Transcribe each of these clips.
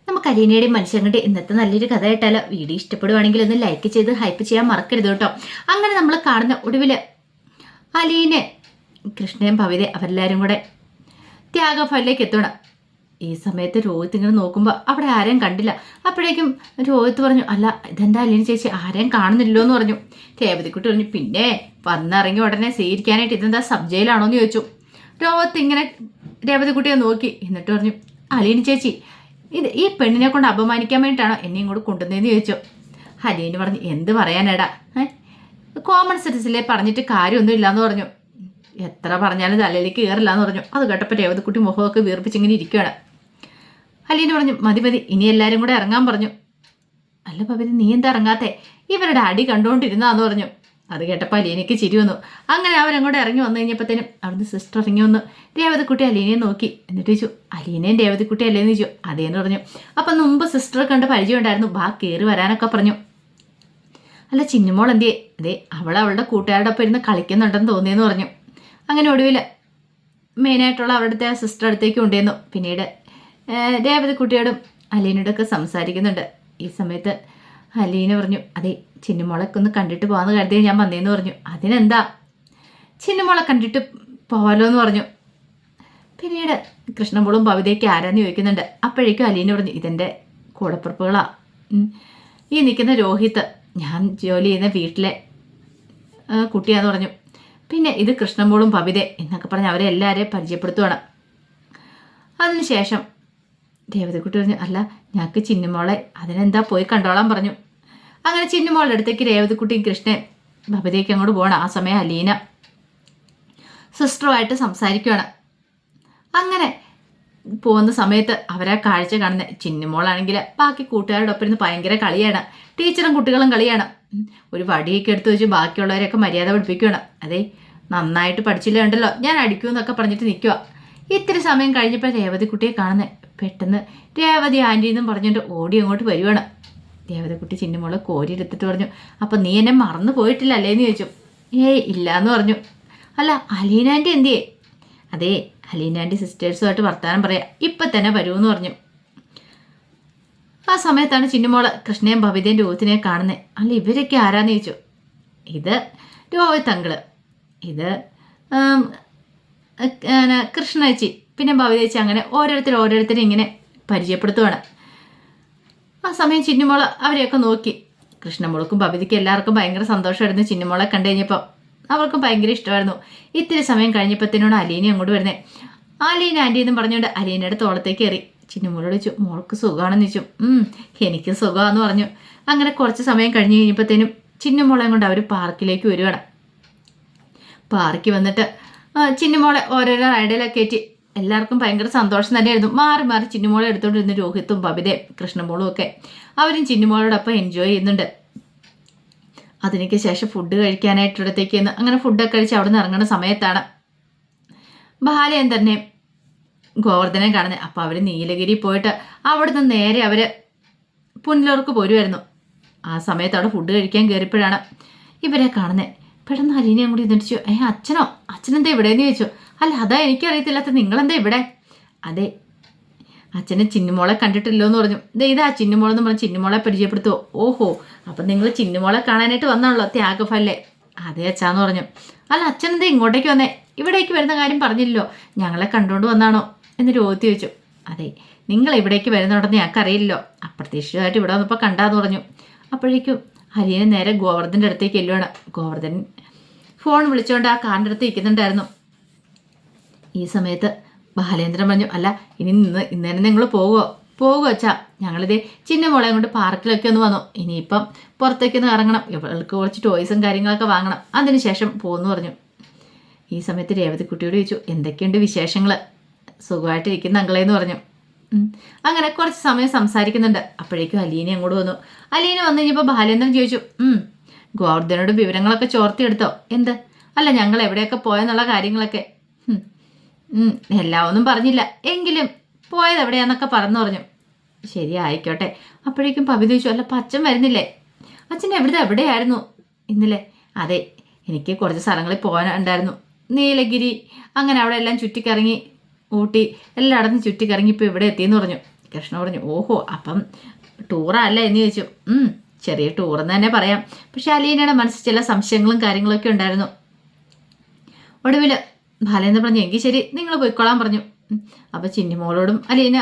നമുക്ക് അലീനയുടെയും മനുഷ്യങ്ങളുടെയും ഇന്നത്തെ നല്ലൊരു കഥ കേട്ടാലോ? വീഡിയോ ഇഷ്ടപ്പെടുവാണെങ്കിൽ ഒന്ന് ലൈക്ക് ചെയ്ത് ഹൈപ്പ് ചെയ്യാൻ മറക്കരുത് കേട്ടോ. അങ്ങനെ നമ്മൾ കാണുന്ന ഒടുവിൽ അലീനെ, കൃഷ്ണയും ഭവിതയും അവരെല്ലാവരും കൂടെ ത്യാഗഫലിലേക്ക് എത്തണം. ഈ സമയത്ത് രോഹിത് ഇങ്ങനെ നോക്കുമ്പോൾ അവിടെ ആരെയും കണ്ടില്ല. അപ്പോഴേക്കും രോഹിത് പറഞ്ഞു, അല്ല ഇതെന്താ അലീന ചേച്ചി ആരെയും കാണുന്നില്ലോ എന്ന് പറഞ്ഞു. രേവതിക്കുട്ടി പറഞ്ഞു, പിന്നെ വന്നിറങ്ങി ഉടനെ സ്വീകരിക്കാനായിട്ട് ഇതെന്താ സബ് ജയിലാണോ എന്ന് ചോദിച്ചു. രോഹിത് ഇങ്ങനെ രേവതിക്കുട്ടിയെ നോക്കി എന്നിട്ട് പറഞ്ഞു, അലീന ചേച്ചി ഈ പെണ്ണിനെ കൊണ്ട് അപമാനിക്കാൻ വേണ്ടിയിട്ടാണോ എന്നെ ഇങ്ങോട്ട് കൊണ്ടുവന്നതെന്ന് ചോദിച്ചു. അലീന പറഞ്ഞു, എന്ത് പറയാനേടാ, കോമൺ സെൻസിലെ പറഞ്ഞിട്ട് കാര്യമൊന്നും ഇല്ലയെന്ന് പറഞ്ഞു. എത്ര പറഞ്ഞാലും തലയിലേക്ക് കയറില്ല എന്ന് പറഞ്ഞു. അത് കേട്ടപ്പോൾ രേവതിക്കുട്ടി മുഖമൊക്കെ വീർപ്പിച്ചിങ്ങനെ ഇരിക്കുകയാണ്. അലീന പറഞ്ഞു, മതി മതി ഇനി എല്ലാവരും കൂടെ ഇറങ്ങാൻ പറഞ്ഞു. അല്ല ഭവിത നീ എന്താ ഇറങ്ങാത്തെ? ഇവരുടെ അടി കണ്ടുകൊണ്ടിരുന്നാന്ന് പറഞ്ഞു. അത് കേട്ടപ്പോൾ അലീനയ്ക്ക് ചിരി വന്നു. അങ്ങനെ അവരങ്ങോട്ട് ഇറങ്ങി വന്നു കഴിഞ്ഞപ്പോഴത്തേനും അവിടുന്ന് സിസ്റ്റർ ഇറങ്ങി വന്നു. രേവതിക്കുട്ടി അലീനയെ നോക്കി എന്നിട്ട് ചോദിച്ചു, അലീനയും രേവതിക്കുട്ടി അല്ലേന്ന് ചോദിച്ചു. അതേന്ന് പറഞ്ഞു. അപ്പം മുമ്പ് സിസ്റ്ററെ കണ്ട് പരിചയം ഉണ്ടായിരുന്നു, ബാ കയറി വരാനൊക്കെ പറഞ്ഞു. അല്ല ചിന്നുമോൾ എന്തിയേ? അതെ അവളുടെ കൂട്ടുകാരുടെ ഒപ്പം ഇരുന്ന് കളിക്കുന്നുണ്ടെന്ന് തോന്നിയെന്ന് പറഞ്ഞു. അങ്ങനെ ഒടുവിൽ മെയിനായിട്ടുള്ള അവരുടെ സിസ്റ്റർ അടുത്തേക്ക് കൊണ്ടുവന്നു. പിന്നീട് രേവതിക്കുട്ടിയോടും അലീനയോടൊക്കെ സംസാരിക്കുന്നുണ്ട്. ഈ സമയത്ത് അലീന പറഞ്ഞു, അതെ ചിന്നുമോളൊക്കെ ഒന്ന് കണ്ടിട്ട് പോകാമെന്ന് കരുതിയേ ഞാൻ വന്നേന്ന് പറഞ്ഞു. അതിനെന്താ, ചിന്നുമോളെ കണ്ടിട്ട് പോകാലോ എന്ന് പറഞ്ഞു. പിന്നീട് കൃഷ്ണമോളും ഭവിതയ്ക്ക് ആരാന്ന് ചോദിക്കുന്നുണ്ട്. അപ്പോഴേക്കും അലീന പറഞ്ഞു, ഇതെൻ്റെ കൂടപ്പുറപ്പുകളാ. ഈ നിൽക്കുന്ന രോഹിത് ഞാൻ ജോലി ചെയ്യുന്ന വീട്ടിലെ കുട്ടിയാന്ന് പറഞ്ഞു. പിന്നെ ഇത് കൃഷ്ണമോളും ഭവിത എന്നൊക്കെ പറഞ്ഞ് അവരെ എല്ലാവരെയും പരിചയപ്പെടുത്തുവാണ്. അതിനുശേഷം രേവതിക്കുട്ടി പറഞ്ഞു, അല്ല ഞങ്ങൾക്ക് ചിന്നുമോളെ അതിനെന്താ പോയി കണ്ടോളാൻ പറഞ്ഞു. അങ്ങനെ ചിന്നുമോളുടെ അടുത്തേക്ക് രേവതിക്കുട്ടിയും കൃഷ്ണൻ ഭവിതയ്ക്ക് അങ്ങോട്ട് പോകണം. ആ സമയം അലീന സിസ്റ്ററുമായിട്ട് സംസാരിക്കുകയാണ്. അങ്ങനെ പോകുന്ന സമയത്ത് അവരെ കാഴ്ച കാണുന്ന ചിന്നുമോളാണെങ്കിൽ ബാക്കി കൂട്ടുകാരുടെ ഒപ്പം ഇരുന്ന് ഭയങ്കര കളിയാണ്. ടീച്ചറും കുട്ടികളും കളിയാണ്. ഒരു വടിയൊക്കെ എടുത്ത് വെച്ച് ബാക്കിയുള്ളവരെയൊക്കെ മര്യാദ പഠിപ്പിക്കുകയാണ്. അതെ നന്നായിട്ട് പഠിച്ചില്ല ഉണ്ടല്ലോ ഞാൻ അടിക്കൂന്നൊക്കെ പറഞ്ഞിട്ട് നിൽക്കുക. ഇത്തിരി സമയം കഴിഞ്ഞപ്പോൾ രേവതിക്കുട്ടിയെ കാണുന്നത്. പെട്ടെന്ന് രേവതി ആൻറ്റി എന്നും പറഞ്ഞിട്ട് ഓടി അങ്ങോട്ട് വരുവാണ്. രേവതിക്കുട്ടി ചിന്നുമോളെ കോരി എടുത്തിട്ട് പറഞ്ഞു, അപ്പം നീ എന്നെ മറന്നു പോയിട്ടില്ല അല്ലേന്ന് ചോദിച്ചു. ഏയ് ഇല്ല എന്ന് പറഞ്ഞു. അല്ല അലീന ആൻറ്റി എന്തിയേ? അതേ അലീന ആൻറ്റി സിസ്റ്റേഴ്സുമായിട്ട് വർത്താനം പറയാം, ഇപ്പം തന്നെ വരുമെന്ന് പറഞ്ഞു. ആ സമയത്താണ് ചിന്നുമോള് കൃഷ്ണയും ഭവിതയും രോഹിത്തിനെ കാണുന്നത്. അല്ല ഇവരൊക്കെ ആരാന്ന് ചോദിച്ചു. ഇത് രോഹിത് അങ്കിള്, ഇത് കൃഷ്ണേച്ചി, പിന്നെ ഭവിതേച്ചി, അങ്ങനെ ഓരോരുത്തരും ഇങ്ങനെ പരിചയപ്പെടുത്തുവാണ്. ആ സമയം ചിന്നുമോള് അവരെയൊക്കെ നോക്കി. കൃഷ്ണമോൾക്കും ഭവിതയ്ക്കും എല്ലാവർക്കും ഭയങ്കര സന്തോഷമായിരുന്നു. ചിന്നുമോളെ കണ്ടു കഴിഞ്ഞപ്പോൾ അവർക്കും ഭയങ്കര ഇഷ്ടമായിരുന്നു. ഇത്തിരി സമയം കഴിഞ്ഞപ്പോഴത്തേനോട് അലീന അങ്ങോട്ട് വരുന്നത്. അലീന ആൻറ്റി എന്നും പറഞ്ഞുകൊണ്ട് അലീനയുടെ തോളത്തേക്ക് കയറി. ചിന്നുമോളോട് ചോദിച്ചു, മോൾക്ക് സുഖമാണെന്ന് ചോദിച്ചു. എനിക്ക് സുഖമാണെന്ന് പറഞ്ഞു. അങ്ങനെ കുറച്ച് സമയം കഴിഞ്ഞ് കഴിഞ്ഞപ്പോഴത്തേനും ചിന്നുമോളെ കൊണ്ട് അവർ പാർക്കിലേക്ക് വരുവാണ്. പാർക്കിൽ വന്നിട്ട് ചിന്നുമോളെ ഓരോരോ റൈഡിലൊക്കെ കയറ്റി എല്ലാവർക്കും ഭയങ്കര സന്തോഷം തന്നെയായിരുന്നു. മാറി മാറി ചിന്നുമോളെ എടുത്തോണ്ടിരുന്ന രോഹിത്തും ഭവിതയും കൃഷ്ണമോളും ഒക്കെ അവരും ചിന്നുമോളോടൊപ്പം എൻജോയ് ചെയ്യുന്നുണ്ട്. അതിനൊക്കെ ശേഷം ഫുഡ് കഴിക്കാനായിട്ടിടത്തേക്ക് നിന്ന് അങ്ങനെ ഫുഡൊക്കെ കഴിച്ച് അവിടെ നിന്ന് ഇറങ്ങുന്ന സമയത്താണ് ബാലയും തന്നെ ഗോവർദ്ധനെ കാണുന്നത്. അപ്പോൾ അവർ നീലഗിരി പോയിട്ട് അവിടുന്ന് നേരെ അവർ പുനലൂർക്ക് പോരുമായിരുന്നു. ആ സമയത്ത് അവിടെ ഫുഡ് കഴിക്കാൻ കയറിയപ്പോഴാണ് ഇവരെ കാണുന്നത്. പെട്ടെന്ന് അലീനയും കൂടി എന്നിട്ട് അച്ഛനെന്താ ഇവിടെയെന്ന് ചോദിച്ചു. അല്ല അതാ എനിക്കറിയത്തില്ലാത്ത നിങ്ങളെന്താ ഇവിടെ? അതെ അച്ഛനെ ചിന്നുമോളെ കണ്ടിട്ടില്ലോ എന്ന് പറഞ്ഞു. ഇതാ ചിന്നുമോളെന്ന് പറഞ്ഞ് ചിന്നുമോളെ പരിചയപ്പെടുത്തുമോ? ഓഹോ അപ്പം നിങ്ങൾ ചിന്നുമോളെ കാണാനായിട്ട് വന്നാണല്ലോ ത്യാഗഫല്ലേ? അതെ അച്ഛാന്ന് പറഞ്ഞു. അല്ല അച്ഛനെന്താ ഇങ്ങോട്ടേക്ക് വന്നേ? ഇവിടേക്ക് വരുന്ന കാര്യം പറഞ്ഞില്ലല്ലോ, ഞങ്ങളെ കണ്ടുകൊണ്ട് വന്നാണോ എന്ന് രോഹിത് ചോദിച്ചു. അതെ നിങ്ങൾ ഇവിടേക്ക് വരുന്നുണ്ടെന്ന് ഞങ്ങൾക്കറിയില്ലല്ലോ, അപ്രതീക്ഷിതമായിട്ട് ഇവിടെ വന്നപ്പോൾ കണ്ടാന്ന് പറഞ്ഞു. അപ്പോഴേക്കും ഹരിയനെ നേരെ ഗോവർദ്ധൻ്റെ അടുത്തേക്ക് ചെല്ലുവാണ്. ഗോവർദ്ധൻ ഫോൺ വിളിച്ചുകൊണ്ട് ആ കാറിൻ്റെ അടുത്ത് ഇരിക്കുന്നുണ്ടായിരുന്നു. ഈ സമയത്ത് ബാലേന്ദ്രൻ പറഞ്ഞു, അല്ല ഇന്നേരം നിങ്ങൾ പോകുമോ അച്ഛാ? ഞങ്ങളിതേ ചിന്നുമോളെ കൊണ്ട് പാർക്കിലൊക്കെ ഒന്ന് വന്നു, ഇനിയിപ്പം പുറത്തേക്കൊന്ന് ഇറങ്ങണം, ഇവൾക്ക് കുറച്ച് ടോയ്സും കാര്യങ്ങളൊക്കെ വാങ്ങണം, അതിനുശേഷം പോകുമെന്ന് പറഞ്ഞു. ഈ സമയത്ത് രേവതിക്കുട്ടിയോട് ചോദിച്ചു, എന്തൊക്കെയുണ്ട് വിശേഷങ്ങൾ? സുഖമായിട്ടിരിക്കുന്ന അങ്കളേന്ന് പറഞ്ഞു. അങ്ങനെ കുറച്ച് സമയം സംസാരിക്കുന്നുണ്ട്. അപ്പോഴേക്കും അലീന അങ്ങോട്ട് വന്നു. അലീന വന്നു കഴിഞ്ഞപ്പോൾ ബാലേന്ദ്രൻ ചോദിച്ചു, ഗോവർദ്ധനോട് വിവരങ്ങളൊക്കെ ചോർത്തിയെടുത്തോ? എന്ത്? അല്ല ഞങ്ങൾ എവിടെയൊക്കെ പോയെന്നുള്ള കാര്യങ്ങളൊക്കെ. എല്ലാം ഒന്നും പറഞ്ഞില്ല, എങ്കിലും പോയത് എവിടെയാന്നൊക്കെ പറഞ്ഞു. ശരി ആയിക്കോട്ടെ. അപ്പോഴേക്കും പവിത ചോദിച്ചു, അല്ല അപ്പം അച്ഛൻ വരുന്നില്ലേ? അച്ഛൻ എവിടെയായിരുന്നു ഇന്നലെ? അതെ എനിക്ക് കുറച്ച് സ്ഥലങ്ങളിൽ പോകാനുണ്ടായിരുന്നു, നീലഗിരി അങ്ങനെ അവിടെ എല്ലാം ചുറ്റിക്കറങ്ങി, ഊട്ടി എല്ലായിടത്തും ചുറ്റിക്കറങ്ങി ഇപ്പോൾ ഇവിടെ എത്തിയെന്ന് പറഞ്ഞു. കൃഷ്ണ പറഞ്ഞു ഓഹോ അപ്പം ടൂറല്ല എന്ന് ചോദിച്ചു. ചെറിയ ടൂറെന്ന് തന്നെ പറയാം. പക്ഷെ അലീനയുടെ മനസ്സിൽ ചില സംശയങ്ങളും കാര്യങ്ങളൊക്കെ ഉണ്ടായിരുന്നു. ഒടുവിൽ ബാലേന്ദ്രൻ പറഞ്ഞു എങ്കിൽ ശരി നിങ്ങൾ പോയിക്കോളാൻ പറഞ്ഞു. അപ്പോൾ ചിന്നിമോളോടും അലീന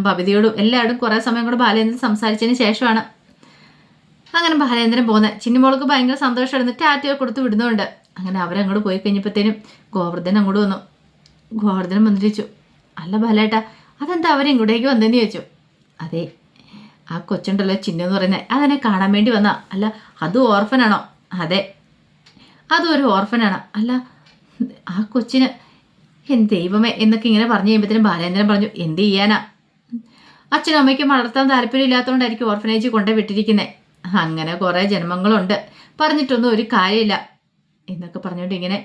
ബബിതയോടും എല്ലാവരും കുറേ സമയം കൂടെ ബാലേന്ദ്രൻ സംസാരിച്ചതിന് ശേഷമാണ് അങ്ങനെ ബാലേന്ദ്രൻ പോകുന്നത്. ചിന്നിമോൾക്ക് ഭയങ്കര സന്തോഷമായിരുന്നു. ടാറ്റ കൊടുത്ത് വിടുന്നുണ്ട്. അങ്ങനെ അവരങ്ങോട്ട് പോയി കഴിഞ്ഞപ്പോഴത്തേനും ഗോവർദ്ധൻ അങ്ങോട്ട് വന്നു. ഗോവർദ്ധനം വന്നിരിച്ചു. അല്ല ബാലേട്ടാ അതെന്താ അവരിങ്ങോട്ടേക്ക് വന്നതെന്ന് ചോദിച്ചു. അതെ ആ കൊച്ചുണ്ടല്ലോ ചിന്നു എന്ന് പറയുന്നത് അതെന്നെ കാണാൻ വേണ്ടി വന്നാ. അല്ല അതും ഓർഫനാണോ? അതെ അതും ഒരു ഓർഫനാണ്. അല്ല ആ കൊച്ചിന് എന്ത് ദൈവമേ എന്നൊക്കെ ഇങ്ങനെ പറഞ്ഞു കഴിയുമ്പോഴത്തേനും ബാലേന്ദ്രൻ പറഞ്ഞു എന്ത് ചെയ്യാനാ, അച്ഛനും അമ്മയ്ക്കും വളർത്താൻ താല്പര്യമില്ലാത്തതുകൊണ്ടായിരിക്കും ഓർഫനേജ് കൊണ്ടേ വിട്ടിരിക്കുന്നത്. അങ്ങനെ കുറേ ജന്മങ്ങളുണ്ട്, പറഞ്ഞിട്ടൊന്നും ഒരു കാര്യമില്ല എന്നൊക്കെ പറഞ്ഞുകൊണ്ട് ഇങ്ങനെ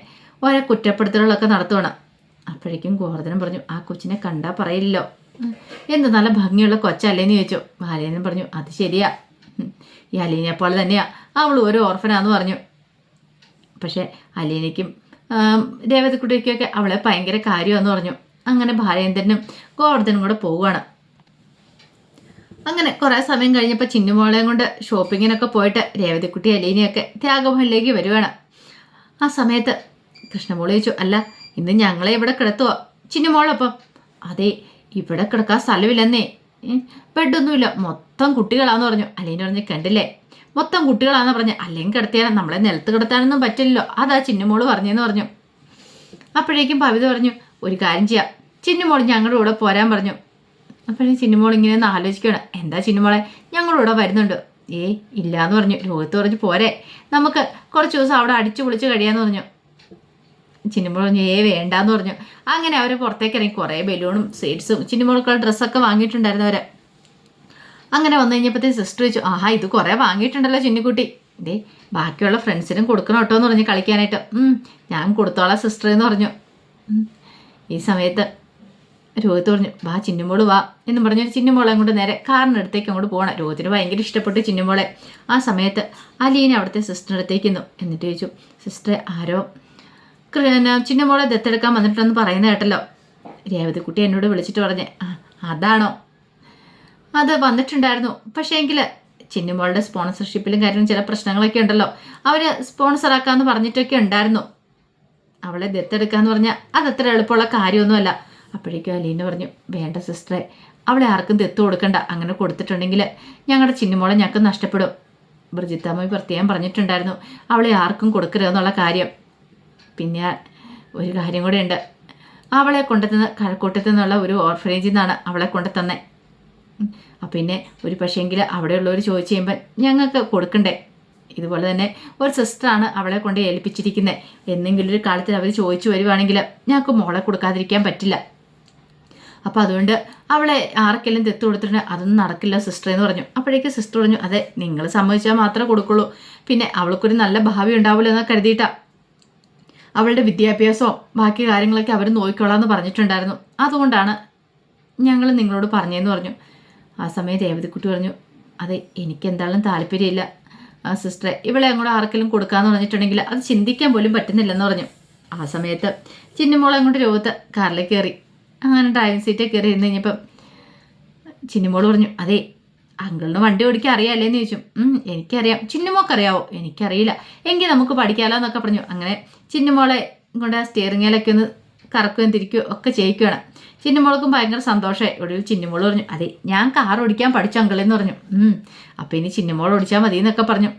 ഓരോ കുറ്റപ്പെടുത്തലുകളൊക്കെ നടത്തുവാണ്. അപ്പോഴേക്കും ഗോവർദ്ധനം പറഞ്ഞു ആ കൊച്ചിനെ കണ്ടാൽ പറയില്ലല്ലോ, എന്ത് നല്ല ഭംഗിയുള്ള കൊച്ചല്ലേന്ന് ചോദിച്ചു. ബാലേന്ദ്രൻ പറഞ്ഞു അത് ശരിയാ, ഈ അലീനെ പോലെ തന്നെയാ അവൾ ഒരു ഓർഫനാന്ന് പറഞ്ഞു. പക്ഷേ അലീനയ്ക്കും രേവതിക്കുട്ടിക്കൊക്കെ അവളെ ഭയങ്കര കാര്യമെന്ന് പറഞ്ഞു. അങ്ങനെ ബാലേന്ദ്രനും ഗോവർദ്ധനും കൂടെ പോവുകയാണ്. അങ്ങനെ കുറേ സമയം കഴിഞ്ഞപ്പോൾ ചിന്നുമോളെയും കൊണ്ട് ഷോപ്പിങ്ങിനൊക്കെ പോയിട്ട് രേവതിക്കുട്ടി അലീനയൊക്കെ ത്യാഗഭവനിലേക്ക് വരുവാണ്. ആ സമയത്ത് കൃഷ്ണമോള് ചോദിച്ചു അല്ല ഇന്ന് ഞങ്ങളെ ഇവിടെ കിടത്തുവോ ചിന്നുമോളൊപ്പം? അതെ ഇവിടെ കിടക്കാൻ സ്ഥലമില്ലെന്നേ, ബെഡൊന്നുമില്ല, മൊത്തം കുട്ടികളാന്ന് പറഞ്ഞു. അലീന പറഞ്ഞു കണ്ടില്ലേ മൊത്തം കുട്ടികളാന്ന് പറഞ്ഞു, അല്ലെങ്കിൽ കിടത്തിയാൽ നമ്മളെ നിലത്ത് കിടത്താനൊന്നും പറ്റില്ലല്ലോ, അതാ ചിന്നുമോള് പറഞ്ഞെന്ന് പറഞ്ഞു. അപ്പോഴേക്കും ഭവിത പറഞ്ഞു ഒരു കാര്യം ചെയ്യാം, ചിന്നുമോൾ ഞങ്ങളുടെ കൂടെ പോരാൻ പറഞ്ഞു. അപ്പോഴേക്കും ചിന്നുമോൾ ഇങ്ങനെ ഒന്ന് ആലോചിക്കുകയാണ് എന്താ ചിന്നുമോളെ ഞങ്ങളുടെ കൂടെ വരുന്നുണ്ട്. ഇല്ലയെന്ന് പറഞ്ഞു. രോഹിത്ത് പറഞ്ഞു പോരെ നമുക്ക് കുറച്ച് ദിവസം അവിടെ അടിച്ചു പൊളിച്ച് കഴിയാന്ന് പറഞ്ഞു. ചിന്നുമോൾ പറഞ്ഞു വേണ്ടാന്ന് പറഞ്ഞു. അങ്ങനെ അവർ പുറത്തേക്ക് ഇറങ്ങി. കുറേ ബലൂണും സ്വീറ്റ്സും ചിന്നുമോൾക്കുള്ള ഡ്രസ്സൊക്കെ വാങ്ങിയിട്ടുണ്ടായിരുന്നു അവർ. അങ്ങനെ വന്നു കഴിഞ്ഞപ്പോഴത്തേക്ക് സിസ്റ്റർ ചോദിച്ചു ആഹാ ഇത് കുറേ വാങ്ങിയിട്ടുണ്ടല്ലോ ചിന്നുകുട്ടി, ബാക്കിയുള്ള ഫ്രണ്ട്സിനും കൊടുക്കണം കേട്ടോ എന്ന് പറഞ്ഞു കളിക്കാനായിട്ട്. ഞാൻ കൊടുത്തോളാം സിസ്റ്റർ എന്ന് പറഞ്ഞു. ഈ സമയത്ത് രോഹിത്ത് പറഞ്ഞു വാ ചിന്നുമോള് വാ എന്ന് പറഞ്ഞു ചിന്നുമോളെ അങ്ങോട്ട് നേരെ കാറിനടുത്തേക്ക് അങ്ങോട്ട് പോകണം. രോഹിത്തിന് ഭയങ്കര ഇഷ്ടപ്പെട്ടു ചിന്നുമോളെ. ആ സമയത്ത് അലീന അവിടുത്തെ സിസ്റ്ററിൻ്റെ അടുത്തേക്കുന്നു. എന്നിട്ട് ചോദിച്ചു സിസ്റ്ററെ ആരോ ചിന്നുമോളെ ദത്തെടുക്കാൻ വന്നിട്ടെന്ന് പറയുന്നത് കേട്ടല്ലോ. രേവതിക്കുട്ടി എന്നോട് വിളിച്ചിട്ട് പറഞ്ഞേ അതാണോ? അത് വന്നിട്ടുണ്ടായിരുന്നു, പക്ഷേ എങ്കിൽ ചിന്നുമോളുടെ സ്പോൺസർഷിപ്പിലും കാര്യം ചില പ്രശ്നങ്ങളൊക്കെ ഉണ്ടല്ലോ, അവർ സ്പോൺസറാക്കാമെന്ന് പറഞ്ഞിട്ടൊക്കെ ഉണ്ടായിരുന്നു. അവളെ ദത്തെടുക്കാന്ന് പറഞ്ഞാൽ അതത്ര എളുപ്പമുള്ള കാര്യമൊന്നുമല്ല. അപ്പോഴേക്കും അലീന പറഞ്ഞു വേണ്ട സിസ്റ്ററെ അവളെ ആർക്കും ദത്ത് കൊടുക്കണ്ട, അങ്ങനെ കൊടുത്തിട്ടുണ്ടെങ്കിൽ ഞങ്ങളുടെ ചിന്നുമോളെ ഞങ്ങൾക്ക് നഷ്ടപ്പെടും. ബ്രിജിത്താമ്മ പ്രത്യേകം പറഞ്ഞിട്ടുണ്ടായിരുന്നു അവളെ ആർക്കും കൊടുക്കരുതെന്നുള്ള കാര്യം. പിന്നെ ഒരു കാര്യം കൂടെ ഉണ്ട്, അവളെ കൊണ്ടുതന്ന കഴക്കൂട്ടത്തു നിന്നുള്ള ഒരു ഓർഫനേജിൽ നിന്നാണ് അവളെ കൊണ്ടുതന്നെ. പിന്നെ ഒരു പക്ഷേങ്കിൽ അവിടെയുള്ളവർ ചോദിച്ചു കഴിയുമ്പോൾ ഞങ്ങൾക്ക് കൊടുക്കണ്ടേ. ഇതുപോലെ തന്നെ ഒരു സിസ്റ്ററാണ് അവളെ കൊണ്ട് ഏൽപ്പിച്ചിരിക്കുന്നത്. എന്തെങ്കിലും ഒരു കാലത്തിൽ അവർ ചോദിച്ചു വരുവാണെങ്കിൽ ഞങ്ങൾക്ക് മോളെ കൊടുക്കാതിരിക്കാൻ പറ്റില്ല. അപ്പോൾ അതുകൊണ്ട് അവളെ ആർക്കെല്ലാം ദത്ത് കൊടുത്തിട്ടുണ്ട് അതൊന്നും നടക്കില്ല സിസ്റ്റർ എന്ന് പറഞ്ഞു. അപ്പോഴേക്ക് സിസ്റ്റർ പറഞ്ഞു അതെ നിങ്ങൾ സമ്മതിച്ചാൽ മാത്രമേ കൊടുക്കുള്ളൂ, പിന്നെ അവൾക്കൊരു നല്ല ഭാവി ഉണ്ടാവില്ല എന്ന് കരുതിയിട്ടാ അവളുടെ വിദ്യാഭ്യാസവും ബാക്കി കാര്യങ്ങളൊക്കെ അവർ നോക്കിക്കോളാമെന്ന് പറഞ്ഞിട്ടുണ്ടായിരുന്നു, അതുകൊണ്ടാണ് ഞങ്ങൾ നിങ്ങളോട് പറഞ്ഞതെന്ന് പറഞ്ഞു. ആ സമയം രേവതിക്കുട്ടി പറഞ്ഞു അതെ എനിക്കെന്തായാലും താല്പര്യമില്ല സിസ്റ്ററെ, ഇവളെ അങ്ങോട്ട് ആർക്കെങ്കിലും കൊടുക്കാമെന്ന് പറഞ്ഞിട്ടുണ്ടെങ്കിൽ അത് ചിന്തിക്കാൻ പോലും പറ്റുന്നില്ലെന്ന് പറഞ്ഞു. ആ സമയത്ത് ചിന്നുമോളെ അങ്ങോട്ട് രോഗത്ത് കാറിലേക്ക് കയറി. അങ്ങനെ ഡ്രൈവിംഗ് സീറ്റിൽ കയറി ഇരുന്ന് കഴിഞ്ഞപ്പം ചിന്നുമോൾ പറഞ്ഞു അതെ അങ്കിളിന് വണ്ടി ഓടിക്കാൻ അറിയാമല്ലേന്ന് ചോദിച്ചു. എനിക്കറിയാം. ചിന്നുമോക്കറിയാവോ? എനിക്കറിയില്ല. എങ്കിൽ നമുക്ക് പഠിക്കാമല്ലോ എന്നൊക്കെ പറഞ്ഞു. അങ്ങനെ ചിന്നുമോളെ കൊണ്ട് ആ സ്റ്റിയറിങ്ങിലൊക്കെ ഒന്ന് കറക്കുകയും തിരിക്കുകയും ഒക്കെ ചെയ്യിക്കുകയാണ്. ചിന്നുമോൾക്കും ഭയങ്കര സന്തോഷമായി. ഒടുവിൽ ചിന്നുമോൾ പറഞ്ഞു അതെ ഞാൻ കാർ ഓടിക്കാൻ പഠിച്ചു അങ്കിളെന്ന് പറഞ്ഞു. അപ്പോൾ ഇനി ചിന്നുമോൾ ഓടിച്ചാൽ മതി എന്നൊക്കെ പറഞ്ഞു.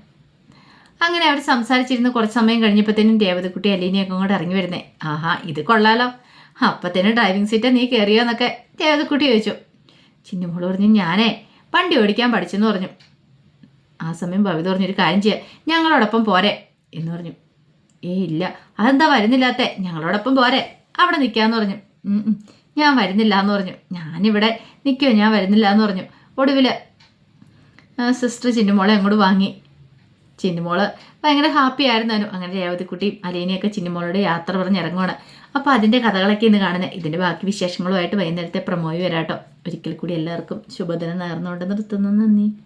അങ്ങനെ അവർ സംസാരിച്ചിരുന്ന് കുറച്ച് സമയം കഴിഞ്ഞപ്പോഴത്തേനും രേവതിക്കുട്ടി അലീനയൊക്കെ കൂടെ ഇറങ്ങി വരുന്നേ. ആഹാ ഇത് കൊള്ളാലോ, അപ്പത്തേനും ഡ്രൈവിംഗ് സീറ്റ് നീ കയറിയോ എന്നൊക്കെ രേവതിക്കുട്ടി ചോദിച്ചു. ചിന്നുമോൾ പറഞ്ഞു ഞാനേ വണ്ടി ഓടിക്കാൻ പഠിച്ചെന്ന് പറഞ്ഞു. ആ സമയം ഭവിത പറഞ്ഞൊരു കാര്യം ചെയ്യാം ഞങ്ങളോടൊപ്പം പോരെ എന്ന് പറഞ്ഞു. ഇല്ല അതെന്താ വരുന്നില്ലാത്തേ, ഞങ്ങളോടൊപ്പം പോരെ അവിടെ നിൽക്കാമെന്ന് പറഞ്ഞു. ഞാൻ വരുന്നില്ല എന്ന് പറഞ്ഞു. ഞാനിവിടെ നിൽക്കുമോ, ഞാൻ വരുന്നില്ല എന്ന് പറഞ്ഞു. ഒടുവിൽ സിസ്റ്റർ ചിന്നുമോളെ അങ്ങോട്ട് വാങ്ങി. ചിന്നുമോള് ഭയങ്കര ഹാപ്പി ആയിരുന്നു. അങ്ങനെ രേവതിക്കുട്ടിയും അലീനയൊക്കെ ചിന്നുമോളോട് യാത്ര പറഞ്ഞ് ഇറങ്ങുവാണ്. അപ്പോൾ അതിൻ്റെ കഥകളൊക്കെ ഇന്ന് കാണുന്നത്. ഇതിൻ്റെ ബാക്കി വിശേഷങ്ങളുമായിട്ട് വൈകുന്നേരത്തെ പ്രമോയി വരാട്ടോ. ഒരിക്കൽ കൂടി എല്ലാവർക്കും ശുഭദിനം നേർന്നുകൊണ്ട് നിർത്തുന്നു. നന്ദി.